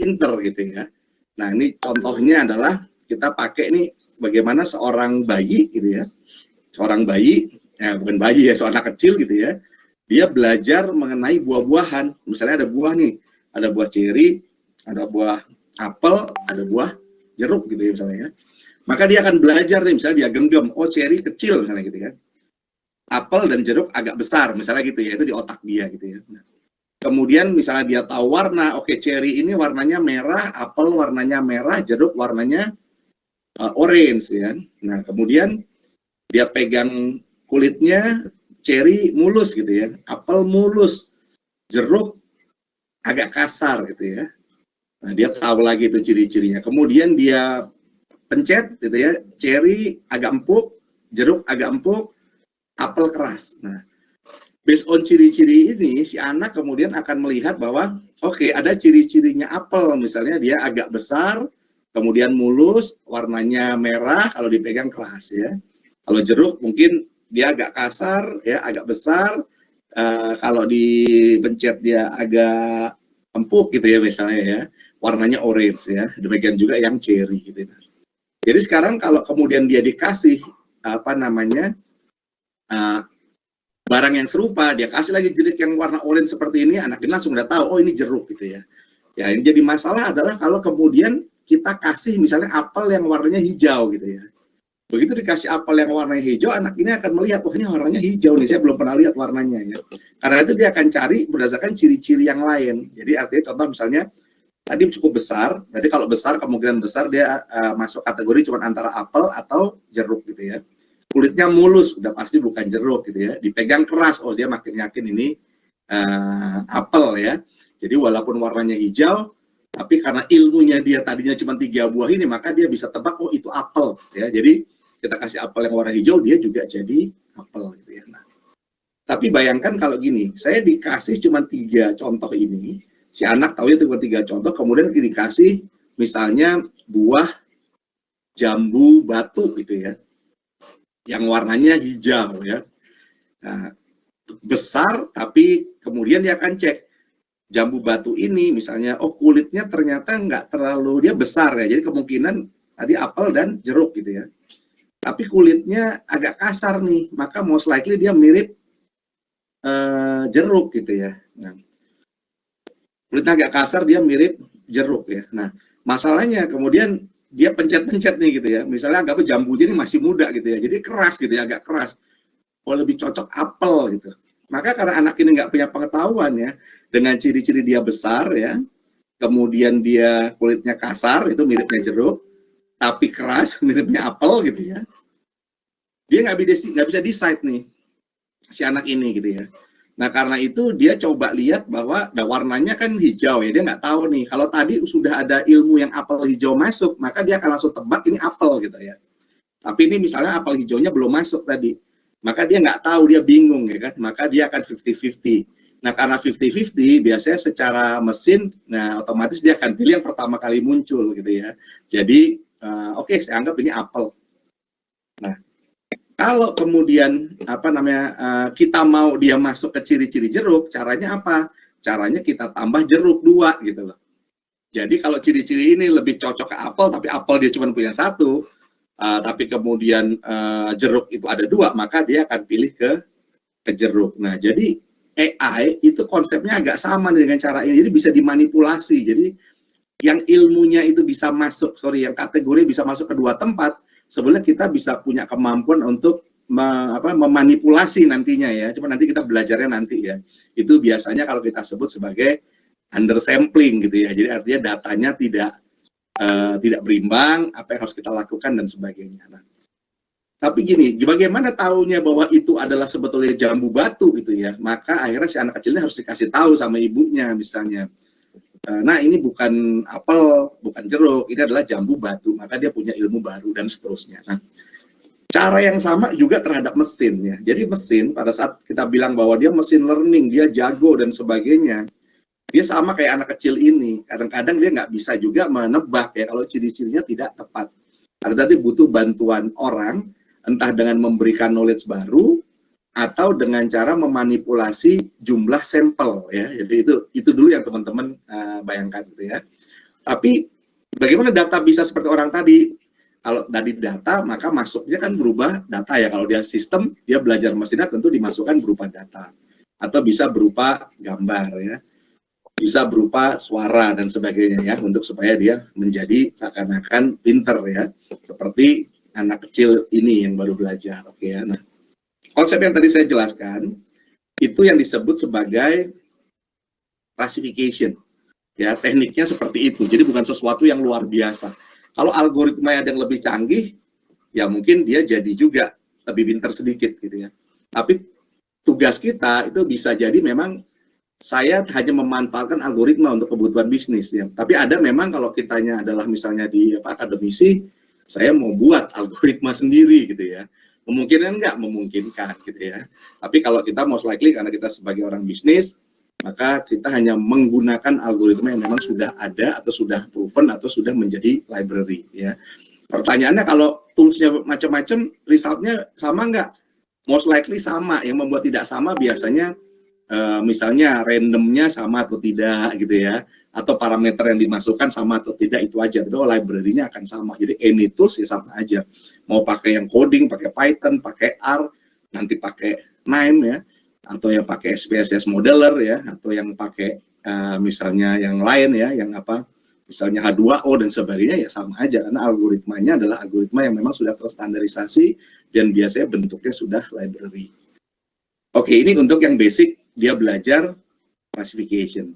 pinter gitu ya. Nah ini contohnya adalah kita pakai nih bagaimana seorang bayi gitu ya, seorang bayi, ya bukan bayi ya, seorang anak kecil gitu ya, dia belajar mengenai buah-buahan. Misalnya ada buah nih, ada buah ceri, ada buah apel, ada buah jeruk gitu ya misalnya ya. Maka dia akan belajar nih, misalnya dia genggam, oh ceri kecil misalnya gitu kan. Apel dan jeruk agak besar misalnya gitu ya, itu di otak dia gitu ya. Nah, kemudian misalnya dia tahu warna, oke ceri ini warnanya merah, apel warnanya merah, jeruk warnanya orange ya. Nah, kemudian dia pegang kulitnya, ceri mulus gitu ya, apel mulus, jeruk agak kasar gitu ya. Nah, dia tahu lagi itu ciri-cirinya. Kemudian dia pencet gitu ya, ceri agak empuk, jeruk agak empuk, apel keras. Nah, based on ciri-ciri ini, si anak kemudian akan melihat bahwa oke, ada ciri-cirinya apel, misalnya dia agak besar, kemudian mulus, warnanya merah, kalau dipegang keras ya. Kalau jeruk mungkin dia agak kasar, ya agak besar, kalau dipencet dia agak empuk gitu ya misalnya ya, warnanya orange ya. Demikian juga yang cherry gitu. Jadi sekarang kalau kemudian dia dikasih apa namanya barang yang serupa, dia kasih lagi jeruk yang warna orange seperti ini, anak ini langsung udah tahu, oh ini jeruk gitu ya. Ya, yang jadi masalah adalah kalau kemudian kita kasih misalnya apel yang warnanya hijau gitu ya. Begitu dikasih apel yang warnanya hijau, anak ini akan melihat, oh ini warnanya hijau nih, saya belum pernah lihat warnanya ya. Karena itu dia akan cari berdasarkan ciri-ciri yang lain. Jadi artinya contoh misalnya, tadi cukup besar, berarti kalau besar, kemungkinan besar dia masuk kategori cuma antara apel atau jeruk gitu ya. Kulitnya mulus, udah pasti bukan jeruk gitu ya. Dipegang keras, oh dia makin yakin ini apel ya. Jadi walaupun warnanya hijau, tapi karena ilmunya dia tadinya cuma 3 buah ini, maka dia bisa tebak, oh itu apel ya. Jadi kita kasih apel yang warna hijau, dia juga jadi apel gitu ya. Nah, tapi bayangkan kalau gini, saya dikasih cuma 3 contoh ini, si anak tahu itu cuma 3 contoh, kemudian dikasih misalnya buah jambu batu gitu ya, yang warnanya hijau ya. Nah, besar, tapi kemudian dia akan cek jambu batu ini misalnya, oh kulitnya ternyata nggak terlalu, dia besar ya, jadi kemungkinan tadi apel dan jeruk gitu ya. Tapi kulitnya agak kasar nih, maka most likely dia mirip jeruk gitu ya. Nah, kulitnya agak kasar, dia mirip jeruk ya. Nah, masalahnya kemudian dia pencet-pencet nih gitu ya. Misalnya anggap jambunya ini masih muda gitu ya, jadi keras gitu ya, agak keras. Oh lebih cocok apel gitu. Maka karena anak ini nggak punya pengetahuan ya, dengan ciri-ciri dia besar ya, kemudian dia kulitnya kasar, itu miripnya jeruk, tapi keras, miripnya apel gitu ya. Dia nggak bisa decide nih, si anak ini gitu ya. Nah karena itu dia coba lihat bahwa warnanya kan hijau ya, dia nggak tahu nih, kalau tadi sudah ada ilmu yang apel hijau masuk, maka dia akan langsung tebak ini apel gitu ya. Tapi ini misalnya apel hijaunya belum masuk tadi, maka dia nggak tahu, dia bingung ya kan, maka dia akan 50-50. Nah karena 50-50 biasanya secara mesin, nah otomatis dia akan pilih yang pertama kali muncul gitu ya. Jadi oke, saya anggap ini apel. Nah kalau kemudian apa namanya kita mau dia masuk ke ciri-ciri jeruk, caranya apa? Caranya kita tambah jeruk 2 gitu loh. Jadi kalau ciri-ciri ini lebih cocok ke apel, tapi apel dia cuma punya 1, tapi kemudian jeruk itu ada 2, maka dia akan pilih ke jeruk. Nah jadi AI itu konsepnya agak sama dengan cara ini, jadi bisa dimanipulasi. Jadi yang ilmunya itu bisa masuk, yang kategori bisa masuk ke 2 tempat, sebenarnya kita bisa punya kemampuan untuk memanipulasi nantinya ya. Cuma nanti kita belajarnya nanti ya. Itu biasanya kalau kita sebut sebagai undersampling gitu ya. Jadi artinya datanya tidak berimbang, apa yang harus kita lakukan dan sebagainya. Nah, tapi gini, bagaimana tahunya bahwa itu adalah sebetulnya jambu batu gitu ya? Maka akhirnya si anak kecilnya harus dikasih tahu sama ibunya misalnya. Nah ini bukan apel, bukan jeruk, ini adalah jambu batu, maka dia punya ilmu baru dan seterusnya. Nah, cara yang sama juga terhadap mesin ya. Jadi mesin pada saat kita bilang bahwa dia mesin learning, dia jago dan sebagainya, dia sama kayak anak kecil ini. Kadang-kadang dia nggak bisa juga menebak ya kalau ciri-cirinya tidak tepat. Karena tadi butuh bantuan orang, entah dengan memberikan knowledge baru, atau dengan cara memanipulasi jumlah sampel ya. Jadi itu dulu yang teman-teman bayangkan gitu ya. Tapi bagaimana data bisa seperti orang tadi? Kalau dari data, maka masuknya kan berubah data ya. Kalau dia sistem, dia belajar mesinnya tentu dimasukkan berupa data. Atau bisa berupa gambar ya. Bisa berupa suara dan sebagainya ya. Untuk supaya dia menjadi seakan-akan pinter ya. Seperti anak kecil ini yang baru belajar. Oke ya. Nah, konsep yang tadi saya jelaskan, itu yang disebut sebagai classification. Ya, tekniknya seperti itu. Jadi bukan sesuatu yang luar biasa. Kalau algoritma yang lebih canggih, ya mungkin dia jadi juga lebih pintar sedikit gitu ya. Tapi tugas kita itu bisa jadi memang saya hanya memanfaatkan algoritma untuk kebutuhan bisnis ya. Tapi ada memang kalau kitanya adalah misalnya di akademisi, saya mau buat algoritma sendiri gitu ya. Memungkinkan nggak? Memungkinkan gitu ya. Tapi kalau kita most likely karena kita sebagai orang bisnis, maka kita hanya menggunakan algoritma yang memang sudah ada atau sudah proven atau sudah menjadi library ya. Pertanyaannya kalau toolsnya macam-macam, resultnya sama nggak? Most likely sama. Yang membuat tidak sama biasanya misalnya randomnya sama atau tidak gitu ya, atau parameter yang dimasukkan sama atau tidak, itu aja. Tapi library-nya akan sama. Jadi any tools ya sama aja. Mau pakai yang coding, pakai Python, pakai R, nanti pakai KNIME ya, atau yang pakai SPSS modeler ya, atau yang pakai misalnya yang lain ya, yang apa, misalnya H2O dan sebagainya, ya sama aja karena algoritmanya adalah algoritma yang memang sudah terstandarisasi dan biasanya bentuknya sudah library. Oke, ini untuk yang basic dia belajar classification.